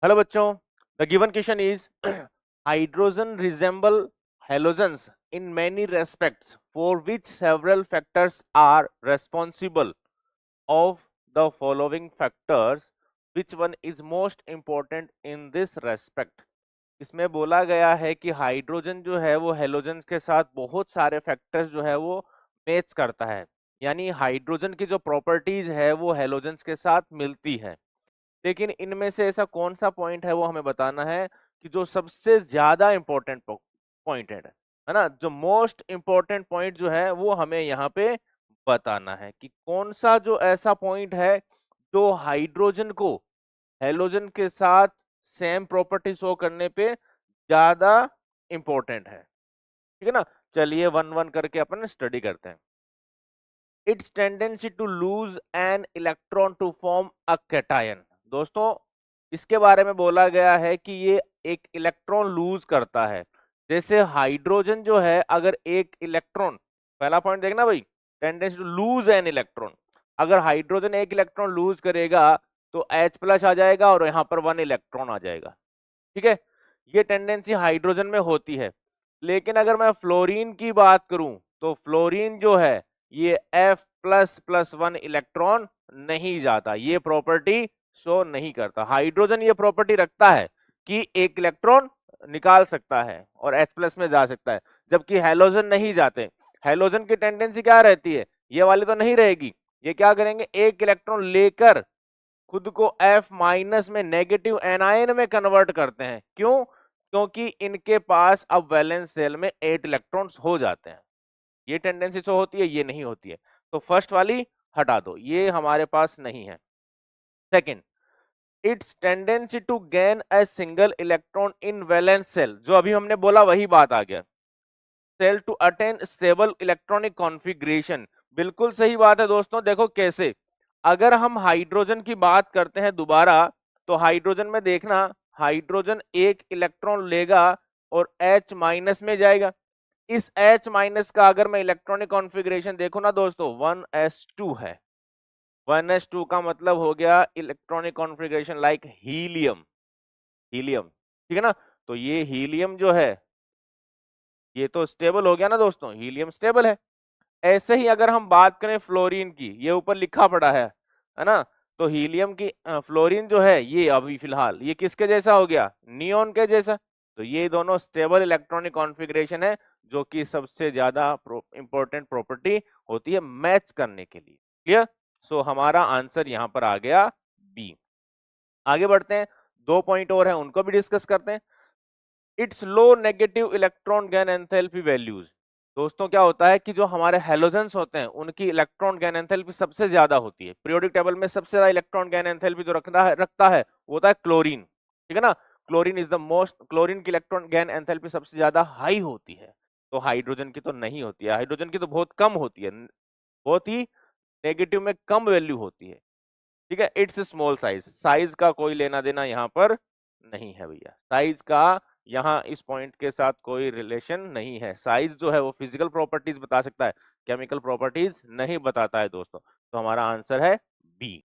Hello बच्चों, the given question is hydrogen resembles halogens in many respects for which several factors are responsible of the following factors which one is most important in this respect. इसमें बोला गया है कि hydrogen जो है वो halogen के साथ बहुत सारे फैक्टर्स जो है वो मैच करता है, यानी हाइड्रोजन की जो प्रॉपर्टीज है वो हेलोजन के साथ मिलती है। लेकिन इनमें से ऐसा कौन सा पॉइंट है वो हमें बताना है कि जो सबसे ज्यादा इंपॉर्टेंट पॉइंट है ना, जो मोस्ट इंपॉर्टेंट पॉइंट जो है वो हमें यहाँ पे बताना है कि कौन सा जो ऐसा पॉइंट है जो हाइड्रोजन को हेलोजन के साथ सेम प्रॉपर्टी शो करने पे ज्यादा इंपॉर्टेंट है। ठीक है ना, चलिए वन वन करके अपन स्टडी करते हैं। Its tendency to lose an electron to form a cation. दोस्तों, इसके बारे में बोला गया है कि ये एक इलेक्ट्रॉन लूज करता है। जैसे हाइड्रोजन जो है, अगर एक इलेक्ट्रॉन, पहला पॉइंट देखना भाई, tendency to lose an electron, अगर हाइड्रोजन एक इलेक्ट्रॉन लूज करेगा तो H प्लस आ जाएगा और यहां पर वन इलेक्ट्रॉन आ जाएगा। ठीक है, ये टेंडेंसी हाइड्रोजन में होती है। लेकिन अगर मैं फ्लोरीन की बात करूं तो फ्लोरीन जो है ये F plus plus one electron नहीं जाता, ये प्रॉपर्टी शो नहीं करता। हाइड्रोजन ये प्रॉपर्टी रखता है कि एक इलेक्ट्रॉन निकाल सकता है और H प्लस में जा सकता है, जबकि हेलोजन नहीं जाते। हेलोजन की टेंडेंसी क्या रहती है, ये वाली तो नहीं रहेगी। ये क्या करेंगे, एक इलेक्ट्रॉन लेकर खुद को F माइनस में नेगेटिव एनायन में कन्वर्ट करते हैं। क्यों? क्योंकि इनके पास अब वैलेंस शेल में 8 इलेक्ट्रॉन्स हो जाते हैं। ये टेंडेंसी शो होती है, ये नहीं होती है। तो फर्स्ट वाली हटा दो, ये हमारे पास नहीं है। Second, its tendency to gain a single electron in valence shell, जो अभी हमने बोला वही बात आ गया। Shell to attain stable electronic configuration, बिल्कुल सही बात है दोस्तों। देखो कैसे, अगर हम हाइड्रोजन की बात करते हैं दोबारा, तो हाइड्रोजन में देखना, हाइड्रोजन एक इलेक्ट्रॉन लेगा और H माइनस में जाएगा। इस H माइनस का अगर मैं इलेक्ट्रॉनिक कॉन्फ़िगरेशन देखो ना दोस्तों, 1s2 है। 1s2 का मतलब हो गया electronic configuration like helium. Helium, ठीक है ना। तो ये हीलियम जो है ये तो स्टेबल हो गया ना दोस्तों, हीलियम स्टेबल है। ऐसे ही अगर हम बात करें फ्लोरीन की, ये ऊपर लिखा पड़ा है ना, तो हीलियम की फ्लोरीन जो है ये अभी फिलहाल ये किसके जैसा हो गया, नियोन के जैसा। तो ये दोनों स्टेबल इलेक्ट्रॉनिक कॉन्फ़िगरेशन है, जो कि सबसे ज्यादा इंपॉर्टेंट प्रॉपर्टी होती है मैच करने के लिए। क्लियर? सो हमारा आंसर यहां पर आ गया बी। आगे बढ़ते हैं, दो पॉइंट और हैं उनको भी डिस्कस करते हैं। It's low negative electron gain enthalpy values. दोस्तों क्या होता है कि जो हमारे हेलोजेंस होते हैं उनकी इलेक्ट्रॉन गेन एंथैल्पी सबसे ज्यादा होती है। पीरियोडिक टेबल में सबसे ज्यादा इलेक्ट्रॉन गेन एंथैल्पी जो रखता है वो होता है क्लोरीन। ठीक है ना, chlorine is the most, chlorine की इलेक्ट्रॉन गेन एंथैल्पी सबसे ज्यादा हाई होती है। तो हाइड्रोजन की तो नहीं होती है, हाइड्रोजन की तो बहुत कम होती है, बहुत ही नेगेटिव में कम वैल्यू होती है। ठीक है, इट्स स्मॉल साइज, साइज का कोई लेना देना यहाँ पर नहीं है भैया। साइज का यहाँ इस पॉइंट के साथ कोई रिलेशन नहीं है। साइज जो है वो फिजिकल प्रॉपर्टीज बता सकता है, केमिकल प्रॉपर्टीज नहीं बताता है दोस्तों। तो हमारा आंसर है बी।